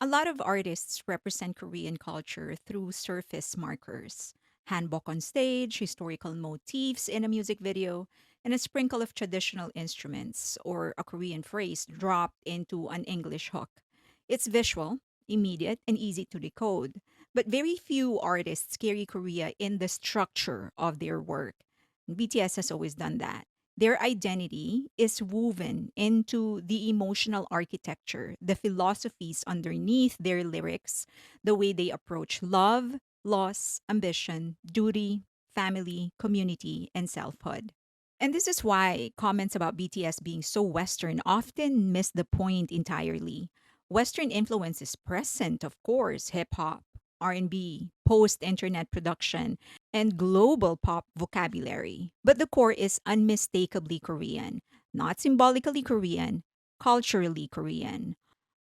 A lot of artists represent Korean culture through surface markers: hanbok on stage, historical motifs in a music video, and a sprinkle of traditional instruments or a Korean phrase dropped into an English hook. It's visual, immediate, and easy to decode, but very few artists carry Korea in the structure of their work. BTS has always done that. Their identity is woven into the emotional architecture, the philosophies underneath their lyrics, the way they approach love, loss, ambition, duty, family, community, and selfhood. And this is why comments about BTS being so Western often miss the point entirely. Western influence is present, of course: hip hop, R&B, post-internet production, and global pop vocabulary. But the core is unmistakably Korean, not symbolically Korean, culturally Korean.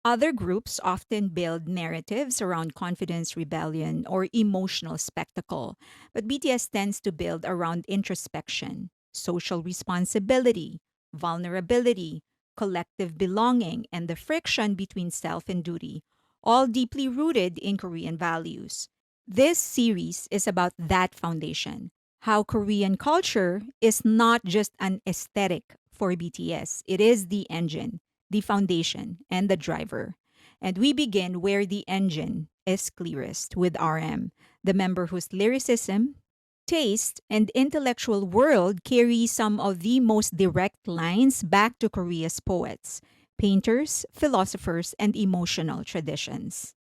Other groups often build narratives around confidence, rebellion, or emotional spectacle, but BTS tends to build around introspection, social responsibility, vulnerability, collective belonging, and the friction between self and duty, all deeply rooted in Korean values. This series is about that foundation: how Korean culture is not just an aesthetic for BTS, it is the engine, the foundation, and the driver. And we begin where the engine is clearest, with RM, the member whose lyricism, taste, and intellectual world carry some of the most direct lines back to Korea's poets, painters, philosophers, and emotional traditions.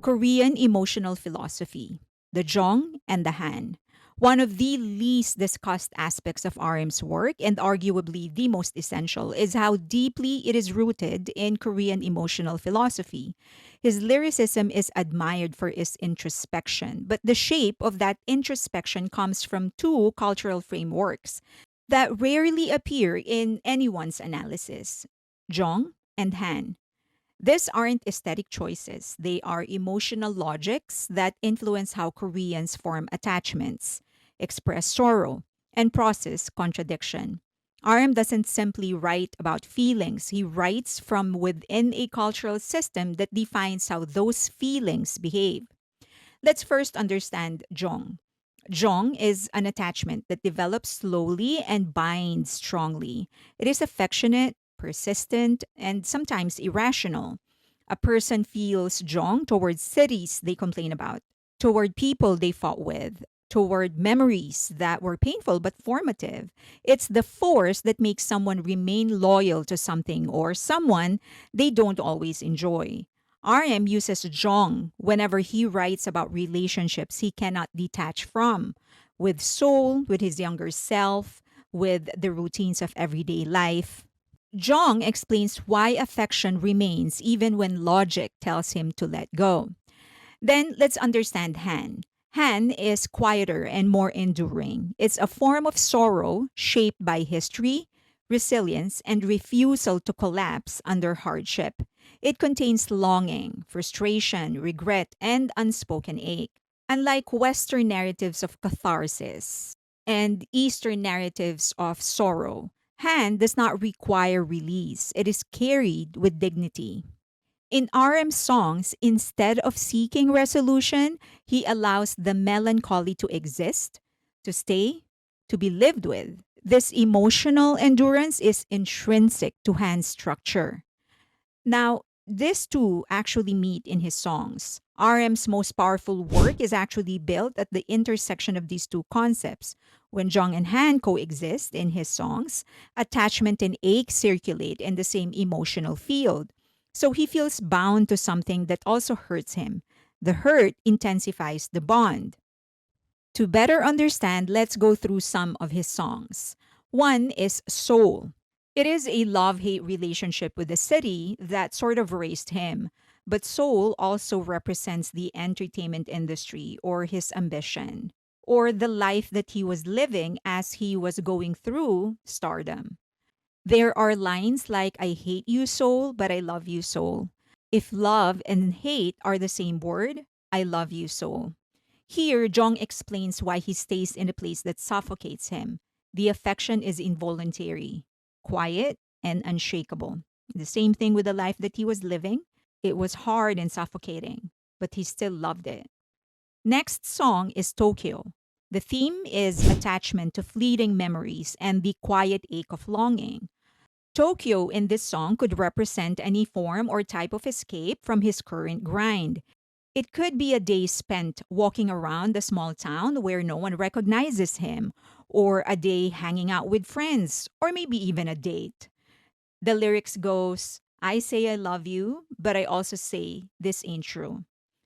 Korean emotional philosophy, the Jong and the Han. One of the least discussed aspects of RM's work, and arguably the most essential, is how deeply it is rooted in Korean emotional philosophy. His lyricism is admired for its introspection, but the shape of that introspection comes from two cultural frameworks that rarely appear in anyone's analysis: Jong and Han. These aren't aesthetic choices. They are emotional logics that influence how Koreans form attachments, express sorrow, and process contradiction. RM doesn't simply write about feelings, he writes from within a cultural system that defines how those feelings behave. Let's first understand Jong. Jong is an attachment that develops slowly and binds strongly. It is affectionate, persistent, and sometimes irrational. A person feels Jong toward cities they complain about, toward people they fought with, toward memories that were painful but formative. It's the force that makes someone remain loyal to something or someone they don't always enjoy. RM uses Jong whenever he writes about relationships he cannot detach from, with Soul, with his younger self, with the routines of everyday life. Jong explains why affection remains even when logic tells him to let go. Then let's understand Han. Han is quieter and more enduring. It's a form of sorrow shaped by history, resilience, and refusal to collapse under hardship. It contains longing, frustration, regret, and unspoken ache. Unlike Western narratives of catharsis and Eastern narratives of sorrow, Han does not require release. It is carried with dignity. In RM's songs, instead of seeking resolution, he allows the melancholy to exist, to stay, to be lived with. This emotional endurance is intrinsic to Han's structure. Now, these two actually meet in his songs. RM's most powerful work is actually built at the intersection of these two concepts. When Jong and Han coexist in his songs, attachment and ache circulate in the same emotional field. So he feels bound to something that also hurts him. The hurt intensifies the bond. To better understand, let's go through some of his songs. One is Soul. It is a love hate relationship with the city that sort of raised him. But Soul also represents the entertainment industry or his ambition, or the life that he was living as he was going through stardom. There are lines like, I hate you, Soul, but I love you, Soul. If love and hate are the same word, I love you, Soul. Here, Jong explains why he stays in a place that suffocates him. The affection is involuntary, quiet, and unshakable. The same thing with the life that he was living. It was hard and suffocating, but he still loved it. Next song is Tokyo. The theme is attachment to fleeting memories and the quiet ache of longing. Tokyo in this song could represent any form or type of escape from his current grind. It could be a day spent walking around a small town where no one recognizes him, or a day hanging out with friends, or maybe even a date. The lyrics goes, I say I love you, but I also say this ain't true.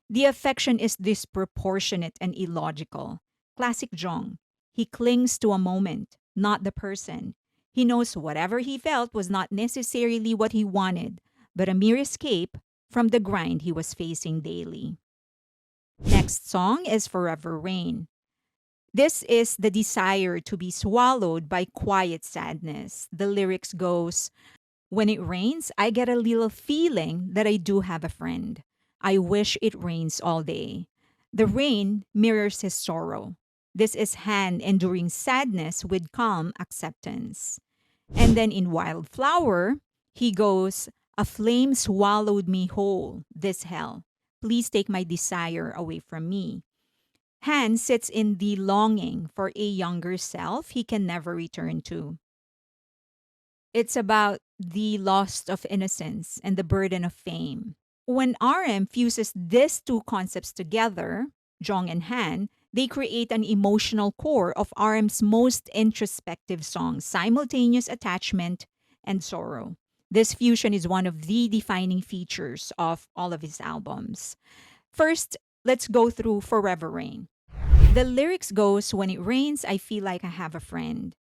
The affection is disproportionate and illogical. Classic Jong. He clings to a moment, not the person. He knows whatever he felt was not necessarily what he wanted, but a mere escape from the grind he was facing daily. Next song is Forever Rain. This is the desire to be swallowed by quiet sadness. The lyrics goes, when it rains, I get a little feeling that I do have a friend. I wish it rains all day. The rain mirrors his sorrow. This is Han enduring sadness with calm acceptance. And then in Wildflower, he goes, a flame swallowed me whole, this hell. Please take my desire away from me. Han sits in the longing for a younger self he can never return to. It's about the loss of innocence and the burden of fame. When RM fuses these two concepts together, Jong and Han, they create an emotional core of RM's most introspective songs, simultaneous attachment and sorrow. This fusion is one of the defining features of all of his albums. First, let's go through Forever Rain. The lyrics goes, when it rains, I feel like I have a friend.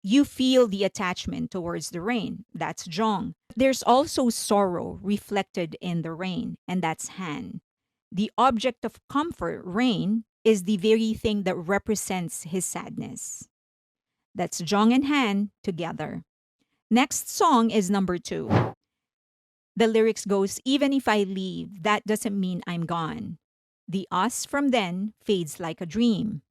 You feel the attachment towards the rain. That's Jong. There's also sorrow reflected in the rain, and that's Han. The object of comfort, rain, is the very thing that represents his sadness. That's Jong and Han together. Next song is number 2. The lyrics goes, even if I leave, that doesn't mean I'm gone. The us from then fades like a dream.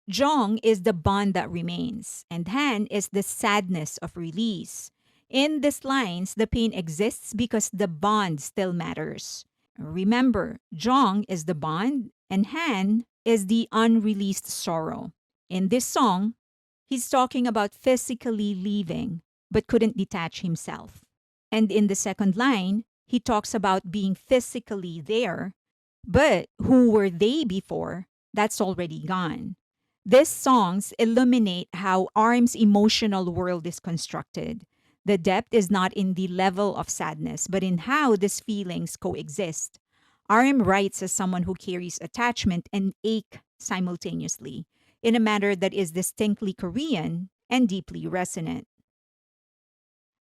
Jong is the bond that remains, and Han is the sadness of release. In these lines, the pain exists because the bond still matters. Remember, Jong is the bond, and Han is the unreleased sorrow. In this song, he's talking about physically leaving, but couldn't detach himself. And in the second line, he talks about being physically there, but who were they before? That's already gone. These songs illuminate how RM's emotional world is constructed. The depth is not in the level of sadness, but in how these feelings coexist. RM writes as someone who carries attachment and ache simultaneously, in a manner that is distinctly Korean and deeply resonant.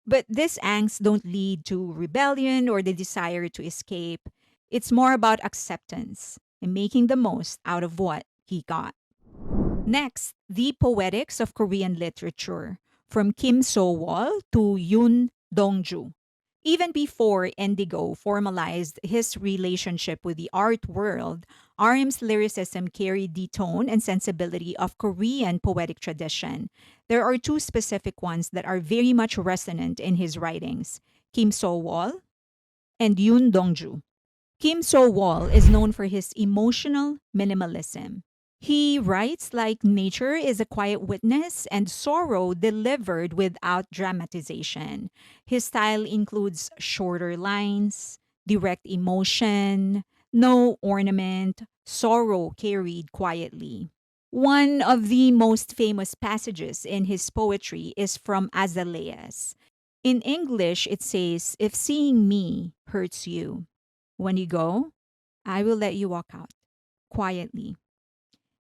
But these angst don't lead to rebellion or the desire to escape. It's more about acceptance and making the most out of what he got. Next, the poetics of Korean literature, from Kim So-wol to Yoon Dong-ju. Even before Indigo formalized his relationship with the art world, RM's lyricism carried the tone and sensibility of Korean poetic tradition. There are two specific ones that are very much resonant in his writings, Kim So-wol and Yoon Dong-ju. Kim So-wol is known for his emotional minimalism. He writes like nature is a quiet witness and sorrow delivered without dramatization. His style includes shorter lines, direct emotion, no ornament, sorrow carried quietly. One of the most famous passages in his poetry is from Azaleas. In English, it says, if seeing me hurts you, when you go, I will let you walk out quietly.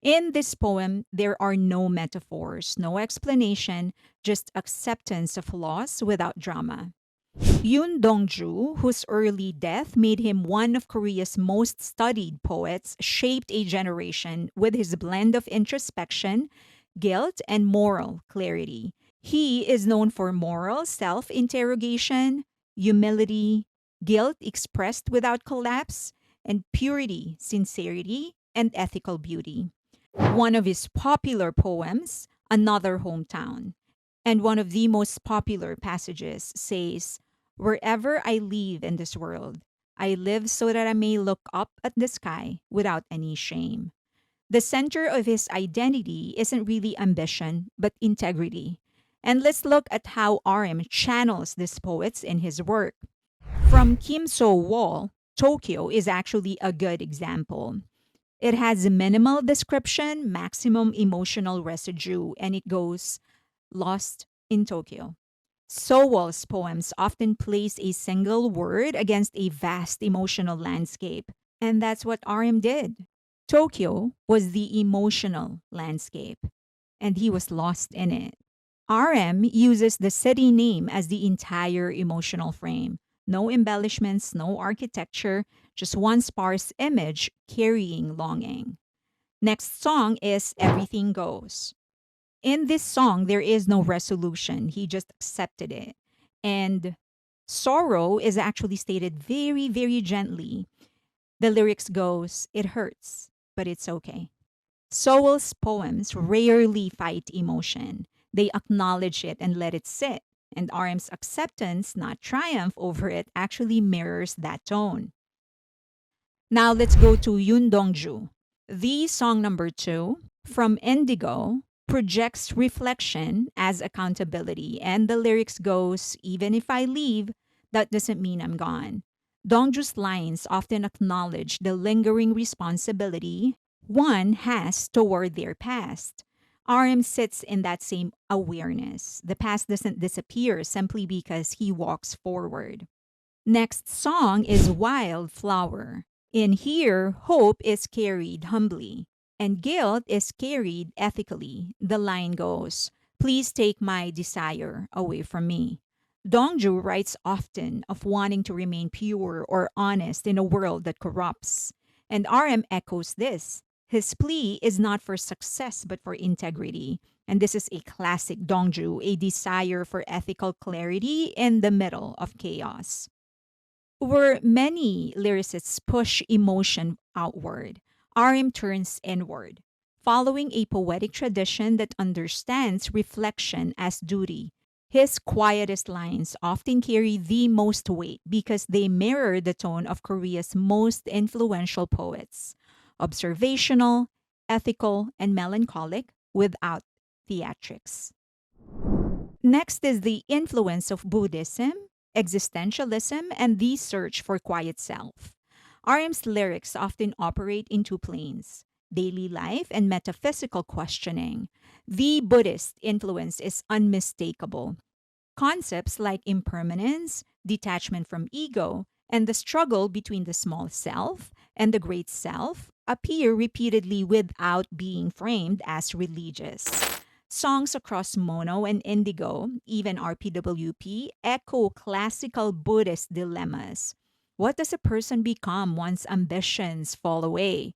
In this poem, there are no metaphors, no explanation, just acceptance of loss without drama. Yoon Dong-ju, whose early death made him one of Korea's most studied poets, shaped a generation with his blend of introspection, guilt, and moral clarity. He is known for moral self interrogation, humility, guilt expressed without collapse, and purity, sincerity, and ethical beauty. One of his popular poems, Another Hometown, and one of the most popular passages says, "Wherever I live in this world, I live so that I may look up at the sky without any shame." The center of his identity isn't really ambition, but integrity. And let's look at how RM channels these poets in his work. From Kim So Wall, Tokyo is actually a good example. It has minimal description, maximum emotional residue, and it goes lost in Tokyo. Sowell's poems often place a single word against a vast emotional landscape, and that's what RM did. Tokyo was the emotional landscape, and he was lost in it. RM uses the city name as the entire emotional frame. No embellishments, no architecture, just one sparse image carrying longing. Next song is Everything Goes. In this song, there is no resolution. He just accepted it. And sorrow is actually stated very, very gently. The lyrics goes, "It hurts, but it's okay." Sowell's poems rarely fight emotion. They acknowledge it and let it sit. And RM's acceptance, not triumph over it, actually mirrors that tone. Now let's go to Yoon Dongju. The song number two from Indigo projects reflection as accountability, and the lyrics goes, "Even if I leave, that doesn't mean I'm gone." Dongju's lines often acknowledge the lingering responsibility one has toward their past. RM sits in that same awareness. The past doesn't disappear simply because he walks forward. Next song is Wildflower. In here, hope is carried humbly, and guilt is carried ethically. The line goes, "Please take my desire away from me." Dongju writes often of wanting to remain pure or honest in a world that corrupts. And RM echoes this. His plea is not for success but for integrity. And this is a classic Dongju, a desire for ethical clarity in the middle of chaos. Where many lyricists push emotion outward, RM turns inward, following a poetic tradition that understands reflection as duty. His quietest lines often carry the most weight because they mirror the tone of Korea's most influential poets: observational, ethical, and melancholic without theatrics. Next is the influence of Buddhism, existentialism, and the search for quiet self. RM's lyrics often operate in two planes: daily life and metaphysical questioning. The Buddhist influence is unmistakable. Concepts like impermanence, detachment from ego, and the struggle between the small self and the great self appear repeatedly without being framed as religious. Songs across Mono and Indigo, even RPWP, echo classical Buddhist dilemmas. What does a person become once ambitions fall away?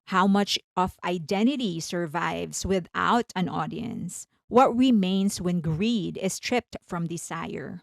How much of identity survives without an audience? What remains when greed is stripped from desire?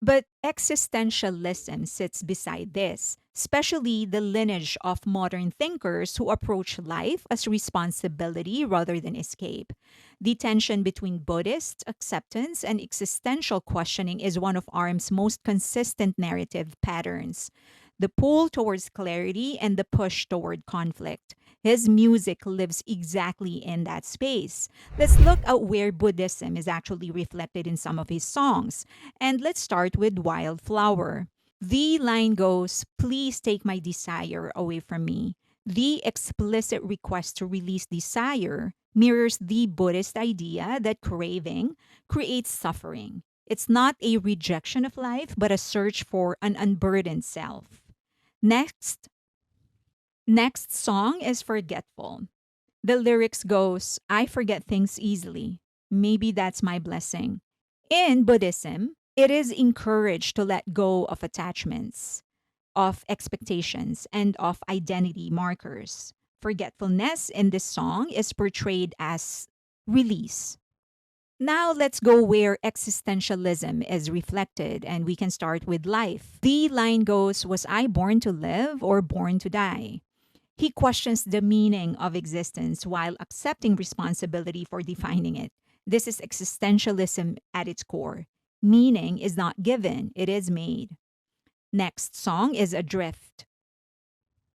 But existentialism sits beside this, especially the lineage of modern thinkers who approach life as responsibility rather than escape. The tension between Buddhist acceptance and existential questioning is one of RM's most consistent narrative patterns: the pull towards clarity and the push toward conflict. His music lives exactly in that space. Let's look at where Buddhism is actually reflected in some of his songs. And let's start with Wildflower. The line goes, "Please take my desire away from me." The explicit request to release desire mirrors the Buddhist idea that craving creates suffering. It's not a rejection of life, but a search for an unburdened self. Next, next song is Forgetful. The lyrics goes, "I forget things easily. Maybe that's my blessing." In Buddhism, it is encouraged to let go of attachments, of expectations, and of identity markers. Forgetfulness in this song is portrayed as release. Now let's go where existentialism is reflected, and we can start with life. The line goes, "Was I born to live or born to die?" He questions the meaning of existence while accepting responsibility for defining it. This is existentialism at its core. Meaning is not given, it is made. Next song is Adrift.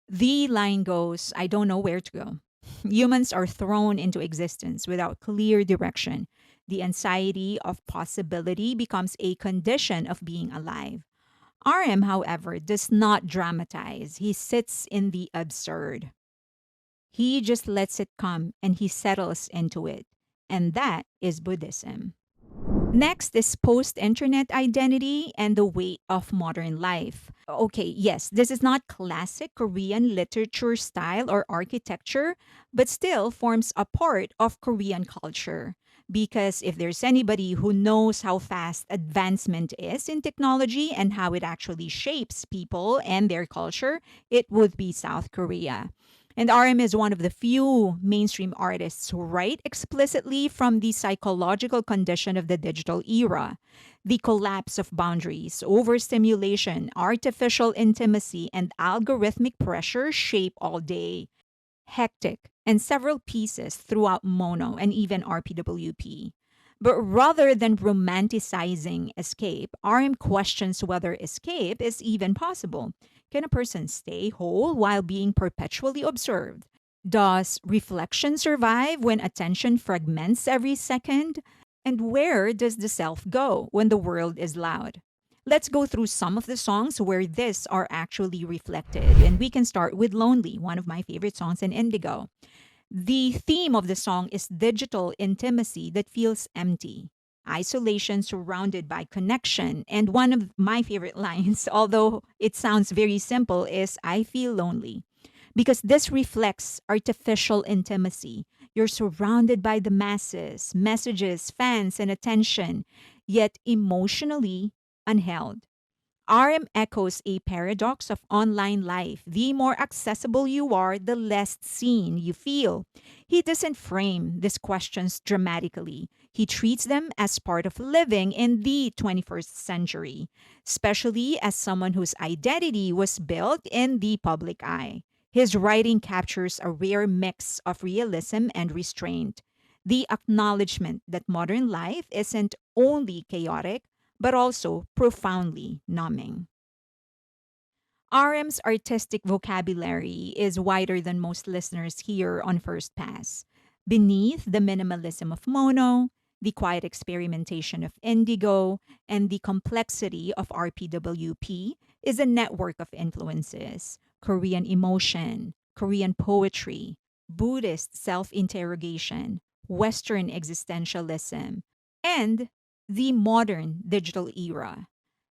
The line goes, I don't know where to go. Humans are thrown into existence without clear direction. The anxiety of possibility becomes a condition of being alive. RM, however, does not dramatize. He sits in the absurd. He just lets it come and he settles into it. And that is Buddhism. Next is post internet identity and the weight of modern life. Okay, yes, this is not classic Korean literature style or architecture, but still forms a part of Korean culture. Because if there's anybody who knows how fast advancement is in technology and how it actually shapes people and their culture, it would be South Korea. And RM is one of the few mainstream artists who write explicitly from the psychological condition of the digital era. The collapse of boundaries, overstimulation, artificial intimacy, and algorithmic pressure shape all day. Hectic, and several pieces throughout Mono and even RPWP. But rather than romanticizing escape, RM questions whether escape is even possible. Can a person stay whole while being perpetually observed? Does reflection survive when attention fragments every second? And where does the self go when the world is loud? Let's go through some of the songs where this are actually reflected. And we can start with Lonely, one of my favorite songs in Indigo. The theme of the song is digital intimacy that feels empty, isolation surrounded by connection. And one of my favorite lines, although it sounds very simple, is I feel lonely. Because this reflects artificial intimacy. You're surrounded by the masses, messages, fans, and attention, yet emotionally unheld. RM echoes a paradox of online life. The more accessible you are, the less seen you feel. He doesn't frame these questions dramatically. He treats them as part of living in the 21st century, especially as someone whose identity was built in the public eye. His writing captures a rare mix of realism and restraint. The acknowledgement that modern life isn't only chaotic, but also profoundly numbing. RM's artistic vocabulary is wider than most listeners hear on first pass. Beneath the minimalism of Mono, the quiet experimentation of Indigo, and the complexity of RPWP is a network of influences: Korean emotion, Korean poetry, Buddhist self interrogation, Western existentialism, and the modern digital era.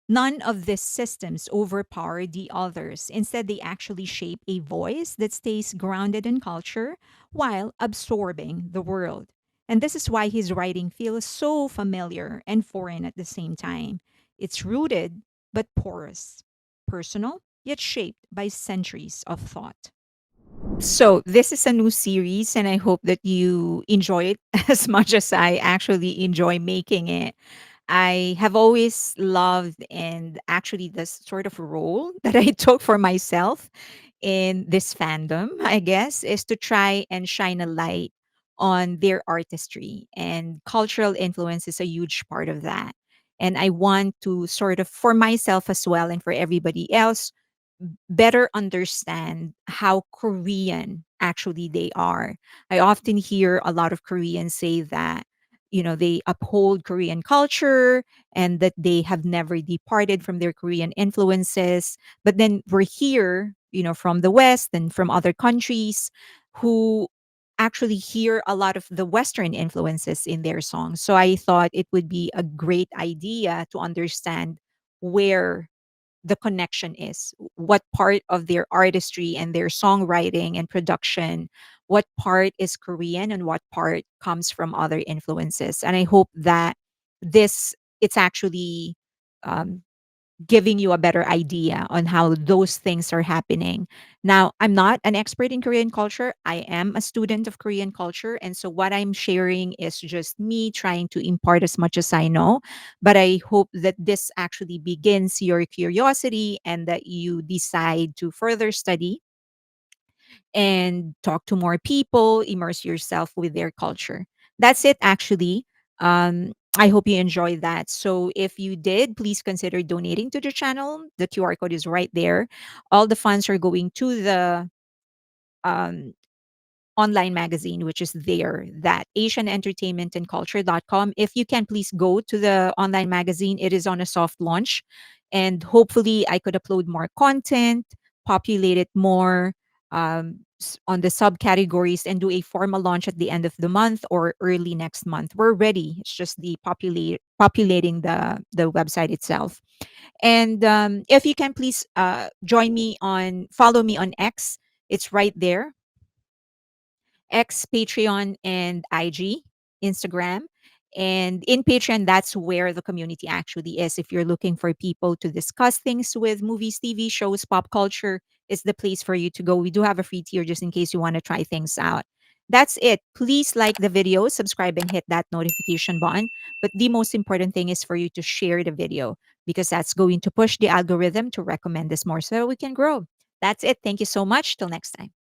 None of these systems overpower the others. Instead, they actually shape a voice that stays grounded in culture while absorbing the world. And this is why his writing feels so familiar and foreign at the same time. It's rooted but porous, personal, yet shaped by centuries of thought. So, this is a new series, and I hope that you enjoy it as much as I actually enjoy making it. I have always loved and actually this sort of role that I took for myself in this fandom, I guess, is to try and shine a light on their artistry. And cultural influence is a huge part of that. And I want to sort of, for myself as well and for everybody else, better understand how Korean actually they are. I often hear a lot of Koreans say that, they uphold Korean culture and that they have never departed from their Korean influences. But then we're here, from the West and from other countries who actually hear a lot of the Western influences in their songs. So I thought it would be a great idea to understand where the connection is, what part of their artistry and their songwriting and production, what part is Korean and what part comes from other influences. And I hope that this it's actually um, giving you a better idea on how those things are happening. Now, I'm not an expert in Korean culture. I am a student of Korean culture. And so what I'm sharing is just me trying to impart as much as I know. But I hope that this actually begins your curiosity and that you decide to further study and talk to more people, immerse yourself with their culture. That's it, actually. I hope you enjoyed that. So, if you did, please consider donating to the channel. The QR code is right there. All the funds are going to the um, online magazine, which is there, that asianentertainmentandculture.com. If you can, please go to the online magazine. It is on a soft launch, and hopefully I could upload more content, populate it more on the subcategories, and do a formal launch at the end of the month or early next month. We're ready. It's just the populating the website itself. And if you can, please follow me on X. It's right there, X, Patreon, and IG, Instagram. And in Patreon, that's where the community actually is. If you're looking for people to discuss things with, movies, TV shows, pop culture, is the place for you to go. We do have a free tier just in case you want to try things out. That's it. Please like the video, subscribe, and hit that notification button. But the most important thing is for you to share the video, because that's going to push the algorithm to recommend this more so we can grow. That's it. Thank you so much. Till next time.